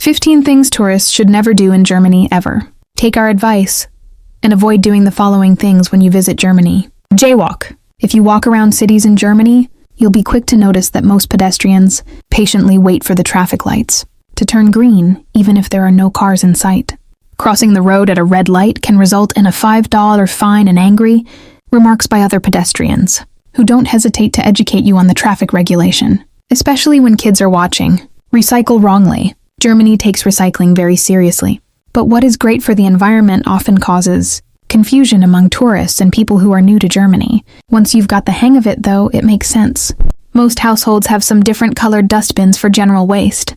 15 things tourists should never do in Germany ever. Take our advice and avoid doing the following things when you visit Germany. Jaywalk. If you walk around cities in Germany, you'll be quick to notice that most pedestrians patiently wait for the traffic lights to turn green, even if there are no cars in sight. Crossing the road at a red light can result in a $5 fine and angry remarks by other pedestrians, who don't hesitate to educate you on the traffic regulation, especially when kids are watching. Recycle wrongly. Germany takes recycling very seriously, but what is great for the environment often causes confusion among tourists and people who are new to Germany. Once you've got the hang of it, though, it makes sense. Most households have some different colored dustbins for general waste.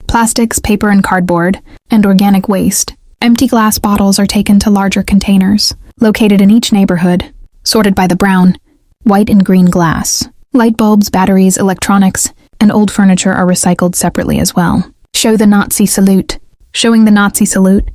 Plastics, paper and cardboard, and organic waste. Empty glass bottles are taken to larger containers, located in each neighborhood, sorted by the brown, white and green glass. Light bulbs, batteries, electronics, and old furniture are recycled separately as well. Show the Nazi salute. Showing the Nazi salute,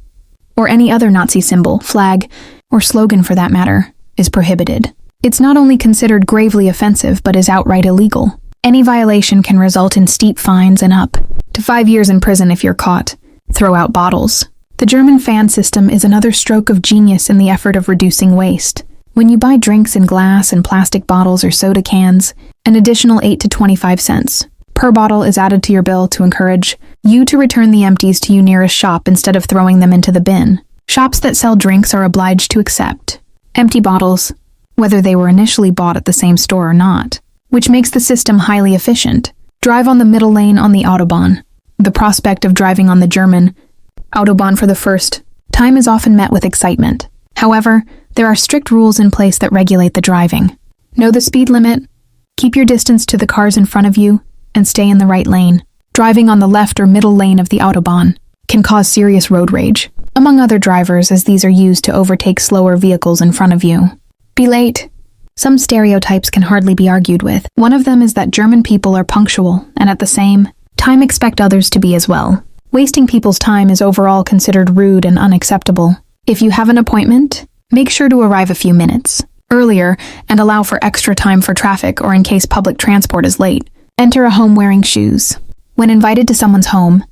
or any other Nazi symbol, flag, or slogan for that matter, is prohibited. It's not only considered gravely offensive, but is outright illegal. Any violation can result in steep fines and up to 5 years in prison if you're caught. Throw out bottles. The German fan system is another stroke of genius in the effort of reducing waste. When you buy drinks in glass and plastic bottles or soda cans, an additional 8 to 25 cents per bottle is added to your bill to encourage you to return the empties to your nearest shop instead of throwing them into the bin. Shops that sell drinks are obliged to accept empty bottles, whether they were initially bought at the same store or not, which makes the system highly efficient. Drive on the middle lane on the Autobahn. The prospect of driving on the German Autobahn for the first time is often met with excitement. However, there are strict rules in place that regulate the driving. Know the speed limit, keep your distance to the cars in front of you, and stay in the right lane. Driving on the left or middle lane of the Autobahn can cause serious road rage among other drivers, as these are used to overtake slower vehicles in front of you. Be late. Some stereotypes can hardly be argued with. One of them is that German people are punctual and at the same time expect others to be as well. Wasting people's time is overall considered rude and unacceptable. If you have an appointment, make sure to arrive a few minutes earlier and allow for extra time for traffic or in case public transport is late. Enter a home wearing shoes. When invited to someone's home,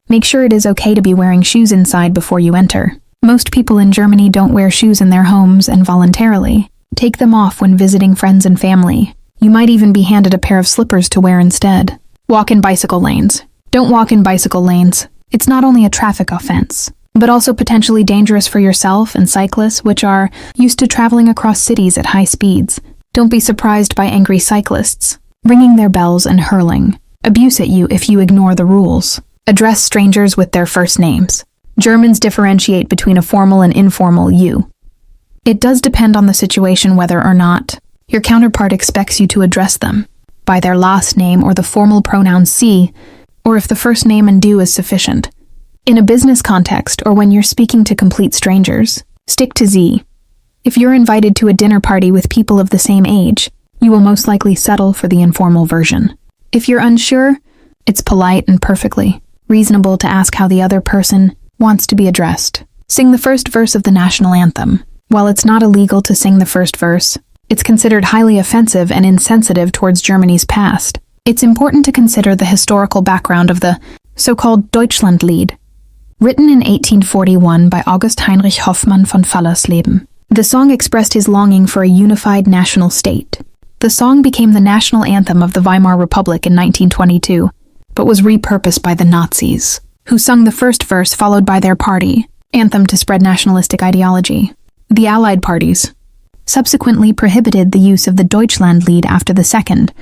make sure it is okay to be wearing shoes inside before you enter. Most people in Germany don't wear shoes in their homes and voluntarily take them off when visiting friends and family. You might even be handed a pair of slippers to wear instead. Walk in bicycle lanes. Don't walk in bicycle lanes. It's not only a traffic offense, but also potentially dangerous for yourself and cyclists, which are used to traveling across cities at high speeds. Don't be surprised by angry cyclists ringing their bells and hurling abuse at you if you ignore the rules. Address strangers with their first names. Germans differentiate between a formal and informal you. It does depend on the situation whether or not your counterpart expects you to address them by their last name or the formal pronoun sie, or if the first name and du is sufficient. In a business context or when you're speaking to complete strangers, stick to sie. If you're invited to a dinner party with people of the same age, you will most likely settle for the informal version. If you're unsure, it's polite and perfectly reasonable to ask how the other person wants to be addressed. Sing the first verse of the national anthem. While it's not illegal to sing the first verse, it's considered highly offensive and insensitive towards Germany's past. It's important to consider the historical background of the so-called Deutschlandlied, written in 1841 by August Heinrich Hoffmann von Fallersleben. The song expressed his longing for a unified national state. The song became the national anthem of the Weimar Republic in 1922, but was repurposed by the Nazis, who sung the first verse followed by their party anthem to spread nationalistic ideology. The Allied parties subsequently prohibited the use of the Deutschlandlied after the Second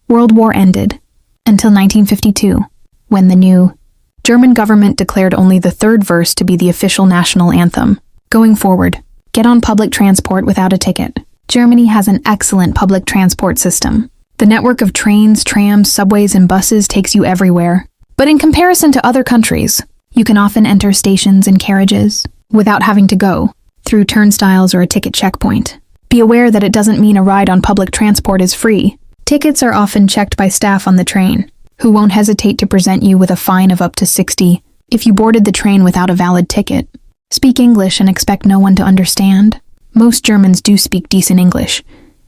World War ended, until 1952, when the new German government declared only the third verse to be the official national anthem. Going forward, get on public transport without a ticket. Germany has an excellent public transport system. The network of trains, trams, subways, and buses takes you everywhere. But in comparison to other countries, you can often enter stations and carriages without having to go through turnstiles or a ticket checkpoint. Be aware that it doesn't mean a ride on public transport is free. Tickets are often checked by staff on the train, who won't hesitate to present you with a fine of up to 60 if you boarded the train without a valid ticket. Speak English and expect no one to understand. Most Germans do speak decent English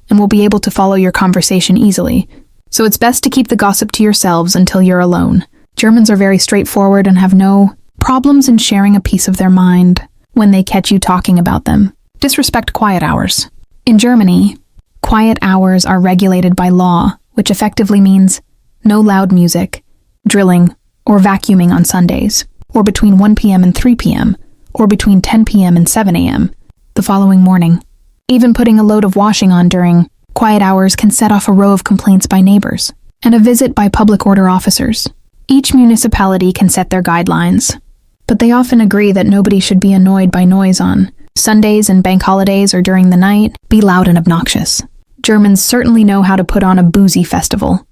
and will be able to follow your conversation easily, so it's best to keep the gossip to yourselves until you're alone. Germans are very straightforward and have no problems in sharing a piece of their mind when they catch you talking about them. Disrespect quiet hours. In Germany, quiet hours are regulated by law, which effectively means no loud music, drilling, or vacuuming on Sundays, or between 1 p.m. and 3 p.m., or between 10 p.m. and 7 a.m. the following morning. Even putting a load of washing on during quiet hours can set off a row of complaints by neighbors and a visit by public order officers. Each municipality can set their guidelines, but they often agree that nobody should be annoyed by noise on Sundays and bank holidays or during the night, be loud and obnoxious. Germans certainly know how to put on a boozy festival.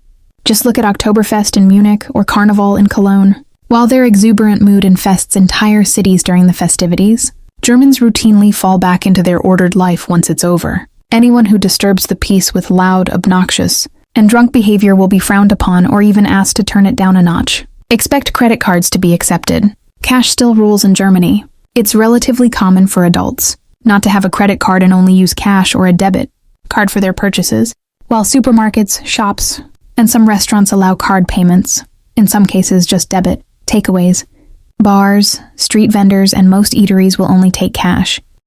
Just look at Oktoberfest in Munich or Carnival in Cologne. While their exuberant mood infests entire cities during the festivities, Germans routinely fall back into their ordered life once it's over. Anyone who disturbs the peace with loud, obnoxious, and drunk behavior will be frowned upon or even asked to turn it down a notch. Expect credit cards to be accepted. Cash still rules in Germany. It's relatively common for adults not to have a credit card and only use cash or a debit card for their purchases, while supermarkets, shops, and some restaurants allow card payments, in some cases just debit. Takeaways, bars, street vendors, and most eateries will only take cash.